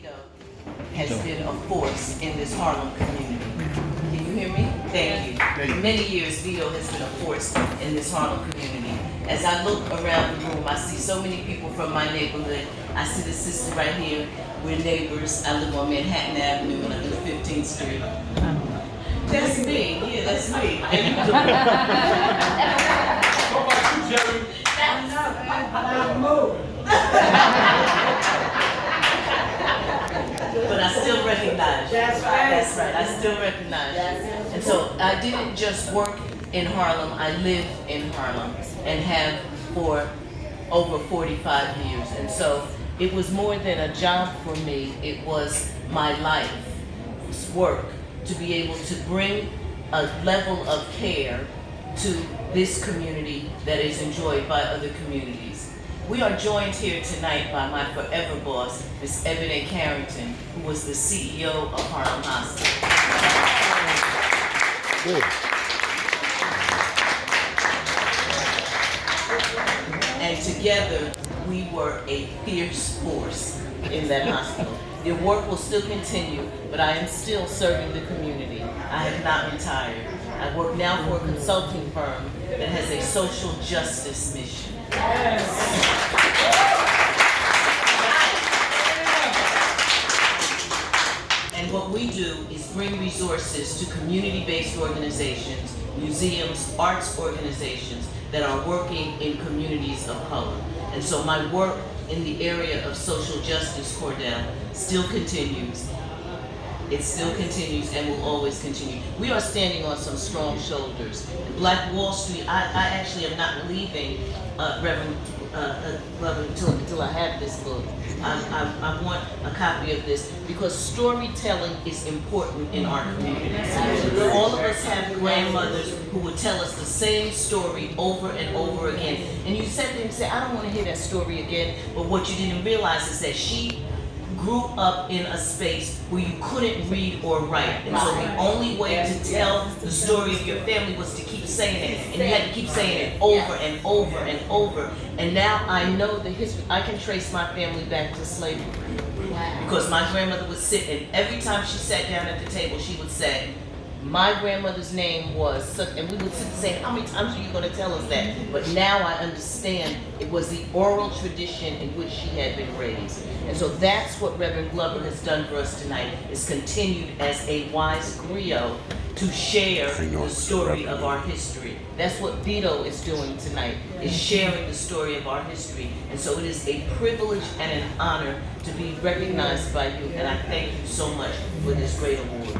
Vito has been a force in this Harlem community. Can you hear me? Thank you. For many years, Vito has been a force in this Harlem community. As I look around the room, I see so many people from my neighborhood. I see the sister right here. We're neighbors. I live on Manhattan Avenue and I'm in 15th Street. That's me. Yeah, that's me. What about you, Jerry? But I still recognize you. That's right. That's right. I still recognize you. And so I didn't just work in Harlem. I live in Harlem and have for over 45 years. And so it was more than a job for me. It was my life's work to be able to bring a level of care to this community that is enjoyed by other communities. We are joined here tonight by my forever boss, Ms. Ebony Carrington, who was the CEO of Harlem Hospital. Good. And together, we were a fierce force in that hospital. Their work will still continue, but I am still serving the community. I have not retired. I work now for a consulting firm that has a social justice mission. And what we do is bring resources to community-based organizations, museums, arts organizations that are working in communities of color. And so my work in the area of social justice, Cordell, still continues. It still continues and will always continue. We are standing on some strong shoulders. Black Wall Street, I actually am not leaving Reverend Glover until I have this book. I want a copy of this because storytelling is important in our communities. All of us have grandmothers who would tell us the same story over and over again. And you said to them, say, I don't want to hear that story again, but what you didn't realize is that she grew up in a space where you couldn't read or write. And so the only way to tell the story of your family was to keep saying it. And you had to keep saying it over and over and over. And now I know the history. I can trace my family back to slavery. Because my grandmother would sit, and every time she sat down at the table, she would say, my grandmother's name was such, and we would sit and say, how many times are you going to tell us that? But now I understand it was the oral tradition in which she had been raised. And so that's what Reverend Glover has done for us tonight, is continued as a wise griot to share the story of our history. That's what Vito is doing tonight, is sharing the story of our history. And so it is a privilege and an honor to be recognized by you, and I thank you so much for this great award.